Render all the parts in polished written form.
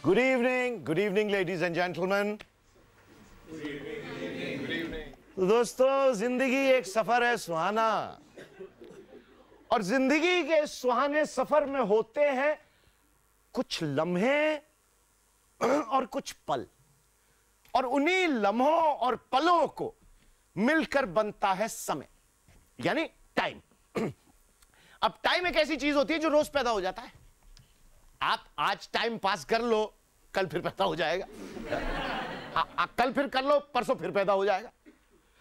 Good evening, ladies and gentlemen. तो दोस्तों, जिंदगी एक सफर है सुहाना, और जिंदगी के सुहाने सफर में होते हैं कुछ लम्हे और कुछ पल, और उन्हीं लम्हों और पलों को मिलकर बनता है समय, यानी टाइम। अब टाइम एक ऐसी चीज होती है जो रोज पैदा हो जाता है। आप आज टाइम पास कर लो, कल फिर पैदा हो जाएगा। कल फिर कर लो, परसों फिर पैदा हो जाएगा।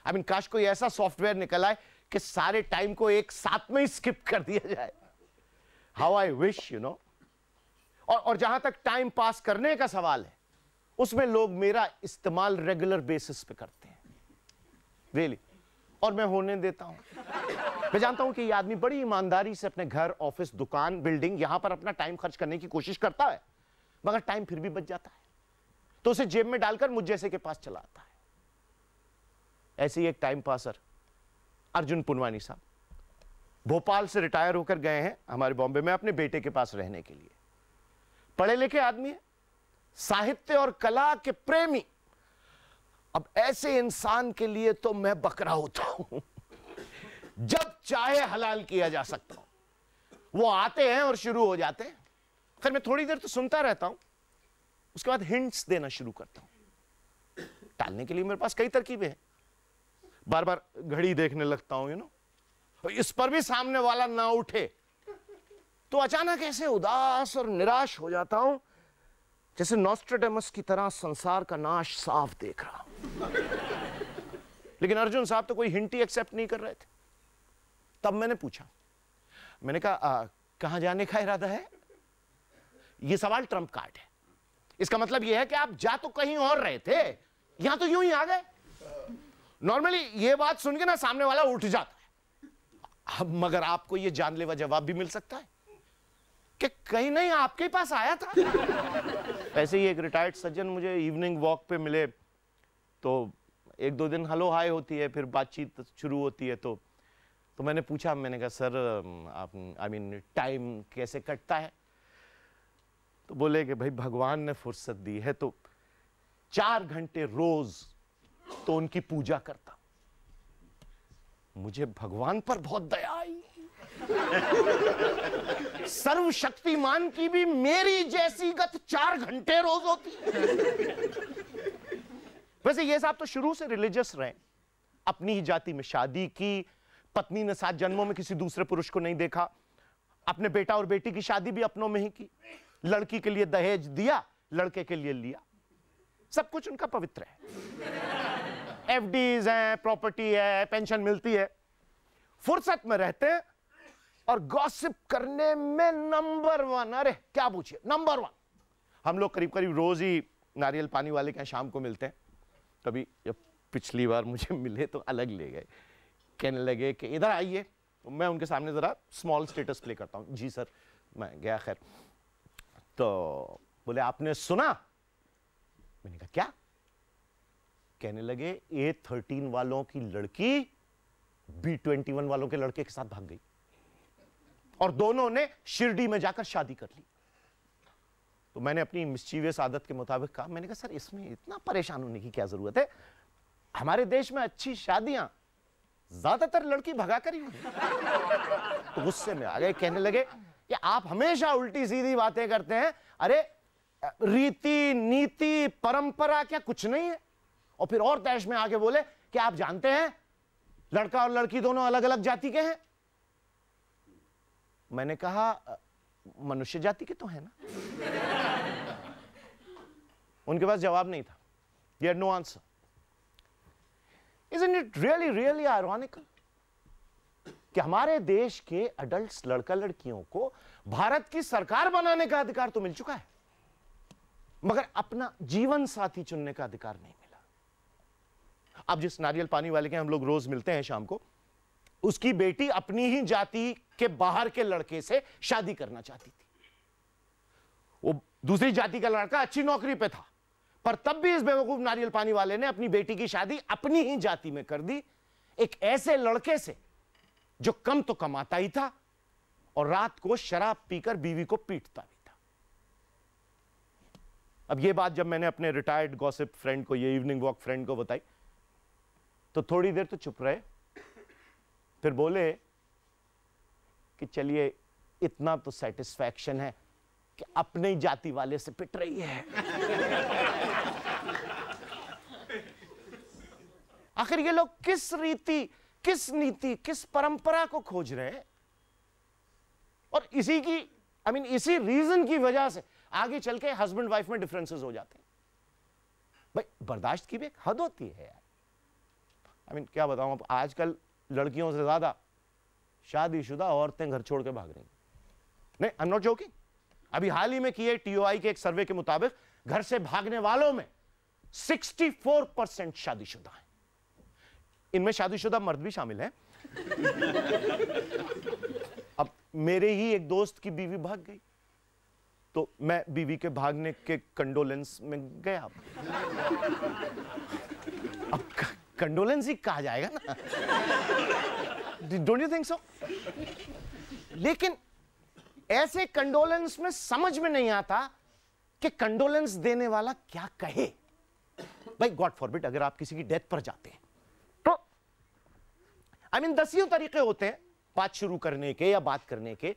आई मीन, काश कोई ऐसा सॉफ्टवेयर निकल आए कि सारे टाइम को एक साथ में ही स्किप कर दिया जाए। How I wish, you know. और जहां तक टाइम पास करने का सवाल है, उसमें लोग मेरा इस्तेमाल रेगुलर बेसिस पे करते हैं, रियली, और मैं होने देता हूं। मैं जानता हूं कि ये आदमी बड़ी ईमानदारी से अपने घर, ऑफिस, दुकान, बिल्डिंग, यहां पर अपना टाइम खर्च करने की कोशिश करता है, मगर टाइम फिर भी बच जाता है, तो उसे जेब में डालकर मुझ जैसे के पास चला आता है। ऐसे ही एक टाइम पासर अर्जुन पुनवानी साहब भोपाल से रिटायर होकर गए हैं हमारे बॉम्बे में अपने बेटे के पास रहने के लिए। पढ़े लिखे आदमी है, साहित्य और कला के प्रेमी। अब ऐसे इंसान के लिए तो मैं बकरा होता हूं। जब चाहे हलाल किया जा सकता हूं। वो आते हैं और शुरू हो जाते हैं। फिर मैं थोड़ी देर तो सुनता रहता हूं, उसके बाद हिंट्स देना शुरू करता हूं। टालने के लिए मेरे पास कई तरकीबें हैं। बार बार घड़ी देखने लगता हूं, यू नो, इस पर भी सामने वाला ना उठे तो अचानक ऐसे उदास और निराश हो जाता हूं, जैसे नॉस्ट्रेडेमस की तरह संसार का नाश साफ देख रहा हूं। लेकिन अर्जुन साहब तो कोई हिंट ही एक्सेप्ट नहीं कर रहे थे। तब मैंने पूछा, मैंने कहा, कहां जाने का इरादा है? यह सवाल ट्रम्प कार्ड है। इसका मतलब यह है कि आप जा तो कहीं और रहे थे, यहां तो यूं ही आ गए। नॉर्मली यह बात सुन के ना सामने वाला उठ जाता है। अब मगर आपको यह जानलेवा जवाब भी मिल सकता है कि कहीं नहीं आपके पास आया था। ऐसे ही एक रिटायर्ड सज्जन मुझे इवनिंग वॉक पे मिले, तो एक दो दिन हेलो हाय होती है, फिर बातचीत शुरू होती है। तो मैंने पूछा, मैंने कहा, सर आप आई मीन टाइम कैसे कटता है? तो बोले कि भाई भगवान ने फुर्सत दी है तो 4 घंटे रोज तो उनकी पूजा करता। मुझे भगवान पर बहुत दया आई। सर्वशक्तिमान की भी मेरी जैसी गत 4 घंटे रोज होती है। वैसे ये साहब तो शुरू से रिलीजियस रहे, अपनी ही जाति में शादी की, पत्नी ने 7 जन्मों में किसी दूसरे पुरुष को नहीं देखा, अपने बेटा और बेटी की शादी भी अपनों में ही की, लड़की के लिए दहेज दिया, लड़के के लिए लिया, सब कुछ उनका पवित्र है। एफडीज हैं, प्रॉपर्टी है, पेंशन मिलती है, फुर्सत में रहते हैं और गॉसिप करने में नंबर 1। अरे क्या पूछिए, नंबर 1। हम लोग करीब करीब रोज ही नारियल पानी वाले के यहाँ शाम को मिलते हैं। कभी जब पिछली बार मुझे मिले तो अलग ले गए, कहने लगे कि इधर आइए। तो मैं उनके सामने जरा स्मॉल स्टेटस प्ले करता हूँ, जी सर, मैं गया। खैर, तो बोले आपने सुना? मैंने कहा क्या? कहने लगे A13 वालों की लड़की B21 वालों के लड़के के साथ भाग गई और दोनों ने शिरडी में जाकर शादी कर ली। तो मैंने अपनी मिस्चीवियस आदत के मुताबिक कहा, मैंने कहा सर इसमें इतना परेशान होने की क्या जरूरत है? हमारे देश में अच्छी शादियां ज्यादातर लड़की भगाकर ही हुई। तो गुस्से में आ गए, कहने लगे कि आप हमेशा उल्टी सीधी बातें करते हैं। अरे रीति नीति परंपरा क्या कुछ नहीं है? और फिर और तैश में आके बोले कि आप जानते हैं लड़का और लड़की दोनों अलग अलग जाति के हैं। मैंने कहा मनुष्य जाति के तो है ना। उनके पास जवाब नहीं था। They had no answer. Isn't it really, really ironical कि हमारे देश के अडल्ट्स, लड़का लड़कियों को भारत की सरकार बनाने का अधिकार तो मिल चुका है, मगर अपना जीवन साथी चुनने का अधिकार नहीं मिला। अब जिस नारियल पानी वाले के हम लोग रोज मिलते हैं शाम को, उसकी बेटी अपनी ही जाति के बाहर के लड़के से शादी करना चाहती थी। वो दूसरी जाति का लड़का अच्छी नौकरी पे था, पर तब भी इस बेवकूफ नारियल पानी वाले ने अपनी बेटी की शादी अपनी ही जाति में कर दी, एक ऐसे लड़के से जो कम तो कमाता ही था और रात को शराब पीकर बीवी को पीटता भी था। अब ये बात जब मैंने अपने रिटायर्ड गॉसिप फ्रेंड को, ये इवनिंग वॉक फ्रेंड को बताई, तो थोड़ी देर तो चुप रहे, फिर बोले कि चलिए इतना तो सेटिस्फैक्शन है कि अपने ही जाति वाले से पिट रही है। आखिर ये लोग किस रीति, किस नीति, किस परंपरा को खोज रहे हैं? और इसी की इसी रीजन की वजह से आगे चल के हस्बैंड वाइफ में डिफरेंसेस हो जाते हैं। भाई बर्दाश्त की भी एक हद होती है यार। क्या बताऊं, अब आजकल लड़कियों से ज्यादा शादीशुदा औरतें घर छोड़ के भाग रही हैं। नहीं, आई एम नॉट जोकिंग। अभी हाल ही में किए टीओआई के एक सर्वे के मुताबिक घर से भागने वालों में 64% शादीशुदा हैं। इनमें शादीशुदा मर्द भी शामिल हैं। अब मेरे ही एक दोस्त की बीवी भाग गई, तो मैं बीवी के भागने के कंडोलेंस में गया। अब कंडोलेंस ही कहा जाएगा ना, डोंट यू थिंक सो? लेकिन ऐसे कंडोलेंस में समझ में नहीं आता कि कंडोलेंस देने वाला क्या कहे। भाई गॉड फॉरबिड, अगर आप किसी की डेथ पर जाते हैं तो दसियों तरीके होते हैं बात शुरू करने के या बात करने के,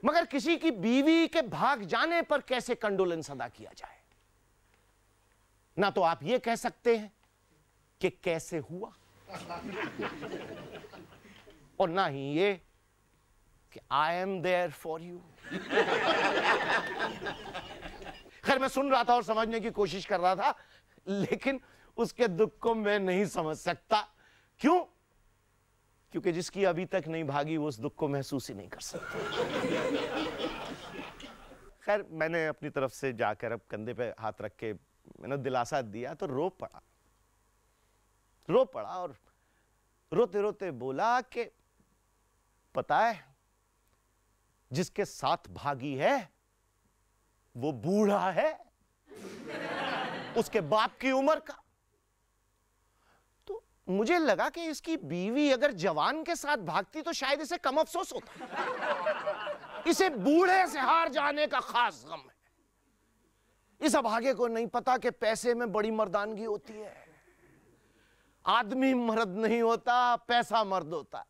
मगर किसी की बीवी के भाग जाने पर कैसे कंडोलेंस अदा किया जाए? ना तो आप ये कह सकते हैं कि कैसे हुआ, और ना ही ये कि I am there for you. खैर, मैं सुन रहा था और समझने की कोशिश कर रहा था, लेकिन उसके दुख को मैं नहीं समझ सकता। क्यों? क्योंकि जिसकी अभी तक नहीं भागी वो उस दुख को महसूस ही नहीं कर सकता। खैर, मैंने अपनी तरफ से जाकर अब कंधे पे हाथ रख के मैंने दिलासा दिया, तो रो पड़ा और रोते रोते बोला कि पता है, जिसके साथ भागी है वो बूढ़ा है, उसके बाप की उम्र का। तो मुझे लगा कि इसकी बीवी अगर जवान के साथ भागती तो शायद इसे कम अफसोस होता। इसे बूढ़े से हार जाने का खास गम है। इस अभागे को नहीं पता कि पैसे में बड़ी मर्दानगी होती है। आदमी मर्द नहीं होता, पैसा मर्द होता है।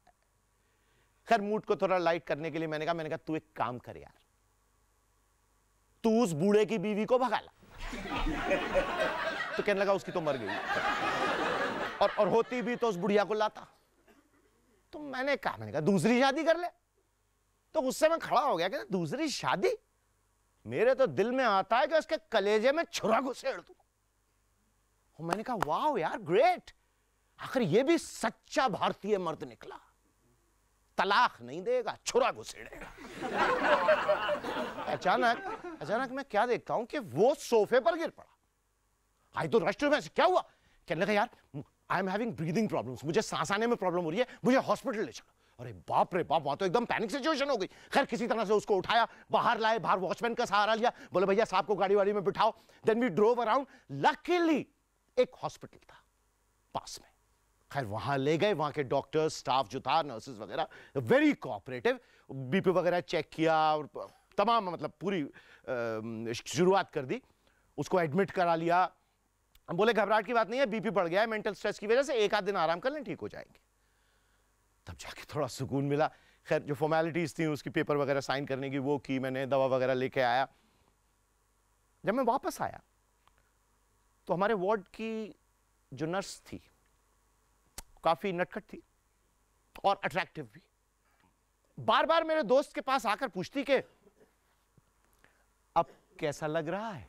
खैर, मूड को थोड़ा लाइट करने के लिए मैंने कहा तू एक काम कर यार, तू उस बूढ़े की बीवी को भगा ला। तो कहने लगा उसकी तो मर गई, और होती भी तो उस बुढ़िया को लाता। तो मैंने कहा दूसरी शादी कर ले। तो गुस्से में खड़ा हो गया कि दूसरी शादी? मेरे तो दिल में आता है कि उसके कलेजे में छुरा घुसेड़ दूं। मैंने कहा वाह यार, ग्रेट, आखिर ये भी सच्चा भारतीय मर्द निकला। तलाक नहीं देगा, छुरा घुसेड़ेगा। अचानक मैं क्या देखता हूं कि वो सोफे पर गिर पड़ा। आई तो रश टू, क्या हुआ? कहने लगा यार, I am having breathing problems, मुझे सांस आने में प्रॉब्लम हो रही है, मुझे हॉस्पिटल ले चलो। अरे बाप रे बाप, वहां तो एकदम पैनिक सिचुएशन हो गई। खैर, किसी तरह से उसको उठाया, बाहर लाए, बाहर वॉचमैन का सहारा लिया, बोले भैया साहब को गाड़ी वाड़ी में बिठाओ। Then we drove around. Luckily एक हॉस्पिटल था पास में। खैर, वहां ले गए। वहां के डॉक्टर्स, स्टाफ जो था, नर्सेज वगैरह, वेरी कोऑपरेटिव। बीपी वगैरह चेक किया और तमाम पूरी शुरुआत कर दी। उसको एडमिट करा लिया। हम बोले घबराहट की बात नहीं है, बीपी बढ़ गया है मेंटल स्ट्रेस की वजह से, एक आध दिन आराम कर लें, ठीक हो जाएंगे। तब जाके थोड़ा सुकून मिला। खैर, जो फॉर्मेलिटीज थी उसकी पेपर वगैरह साइन करने की वो की मैंने, दवा वगैरह लेके आया। जब मैं वापस आया तो हमारे वार्ड की जो नर्स थी काफी नटखट थी और अट्रैक्टिव भी। बार बार मेरे दोस्त के पास आकर पूछती कि अब कैसा लग रहा है?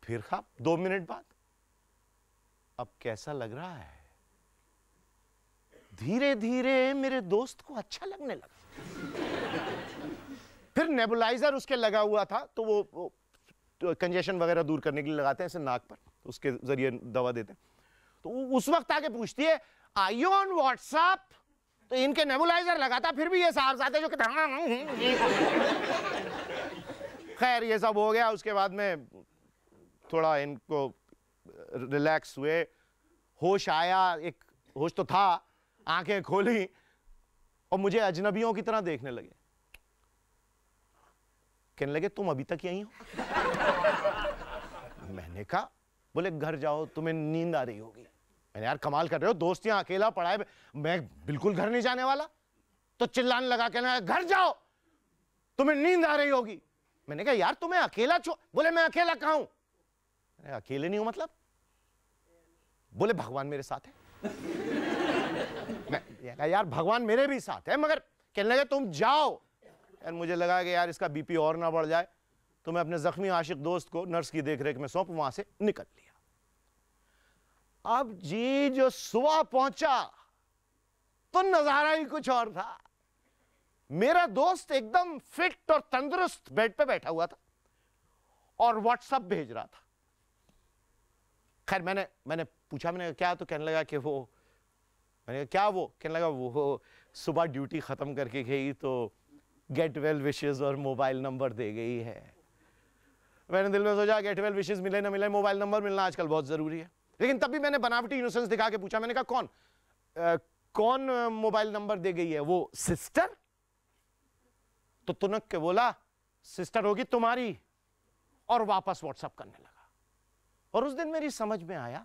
फिर खा 2 मिनट बाद, अब कैसा लग रहा है? धीरे धीरे मेरे दोस्त को अच्छा लगने लगा। फिर नेबुलाइजर उसके लगा हुआ था, तो वो कंजेशन वगैरह दूर करने के लिए लगाते हैं ऐसे नाक पर, तो उसके जरिए दवा देते हैं। तो उस वक्त आके पूछती है, आर यू ऑन व्हाट्सएप? तो इनके नेबुलाइजर लगाता, फिर भी ये साहब साथ जो खैर, ये सब हो गया। उसके बाद में थोड़ा इनको रिलैक्स हुए, होश आया, एक होश तो था, आंखें खोली और मुझे अजनबियों की तरह देखने लगे। कहने लगे तुम अभी तक यहीं हो? मैंने कहा, बोले घर जाओ, तुम्हें नींद आ रही होगी। मैंने यार कमाल कर रहे हो, दोस्त यहाँ अकेला पड़ा है, मैं बिल्कुल घर नहीं जाने वाला। तो चिल्लाने लगा, कहना घर जाओ, तुम्हें नींद आ रही होगी। मैंने कहा यार तुम्हें अकेला बोले मैं अकेला कहां हूं? मैंने अकेले नहीं हूं मतलब? बोले भगवान मेरे साथ है। मैं कहा यार भगवान मेरे भी साथ है, मगर कहने लगे तुम जाओ। यार मुझे लगा कि यार इसका बीपी और ना बढ़ जाए, तो मैं अपने जख्मी आशिक दोस्त को नर्स की देखरेख में सौंप वहां से निकल लिया। अब जी जो सुबह पहुंचा तो नजारा ही कुछ और था। मेरा दोस्त एकदम फिट और तंदुरुस्त बेड पे बैठा हुआ था और व्हाट्सएप भेज रहा था। खैर मैंने पूछा, मैंने क्या? तो कहने लगा कि वो, मैंने क्या वो? कहने लगा वो सुबह ड्यूटी खत्म करके गई तो गेट वेल विशेस और मोबाइल नंबर दे गई है। मैंने दिल में सोचा गेट वेल विशेस मिले ना मिले, मोबाइल नंबर मिलना आजकल बहुत जरूरी है। लेकिन तब भी मैंने बनावटी इनोसेंस दिखा के पूछा, मैंने कहा कौन मोबाइल नंबर दे गई है? वो सिस्टर? तो तुनक के बोला सिस्टर होगी तुम्हारी, और वापस व्हाट्सएप करने लगा। और उस दिन मेरी समझ में आया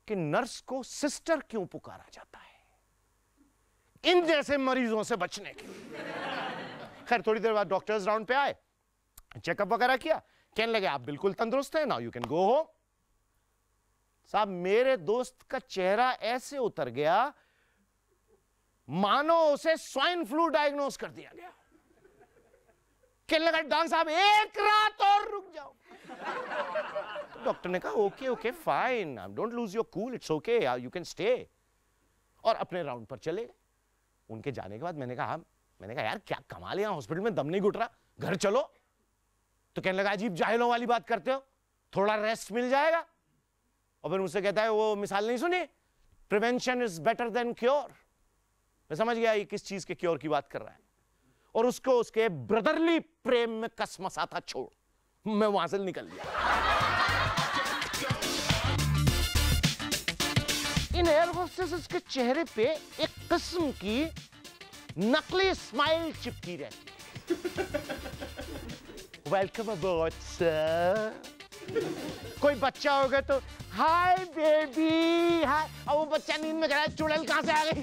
कि नर्स को सिस्टर क्यों पुकारा जाता है, इन जैसे मरीजों से बचने के लिए। खैर थोड़ी देर बाद डॉक्टर्स राउंड पे आए, चेकअप वगैरह किया, कहने लगे आप बिल्कुल तंदुरुस्त हैं, now you can go home. साहब मेरे दोस्त का चेहरा ऐसे उतर गया मानो उसे स्वाइन फ्लू डायग्नोस कर दिया गया। कहने लगा डॉक्टर साहब एक रात और रुक जाओ। तो डॉक्टर ने कहा okay okay fine, don't lose your cool, it's okay, you can stay. और अपने राउंड पर चले गए। उनके जाने के बाद मैंने कहा यार क्या कमाल है, यहां हॉस्पिटल में दम नहीं घुट रहा, घर चलो। तो कहने लगा अजीब जाहिलों वाली बात करते हो, थोड़ा रेस्ट मिल जाएगा। और फिर मुझसे कहता है वो मिसाल नहीं सुनी, prevention is better than cure. मैं समझ गया ये किस चीज के क्योर की बात कर रहा है, और उसको उसके ब्रदरली प्रेम में कसमसा था छोड़, मैं वहां से निकल गया। इन एयर होस्टेसेस के चेहरे पे एक किस्म की नकली स्माइल चिपकी रहती है। Welcome aboard sir. कोई बच्चा होगा तो हाय बेबी हाय, और वो बच्चा नींद में कह रहा है चुड़ैल कहां से आ गई।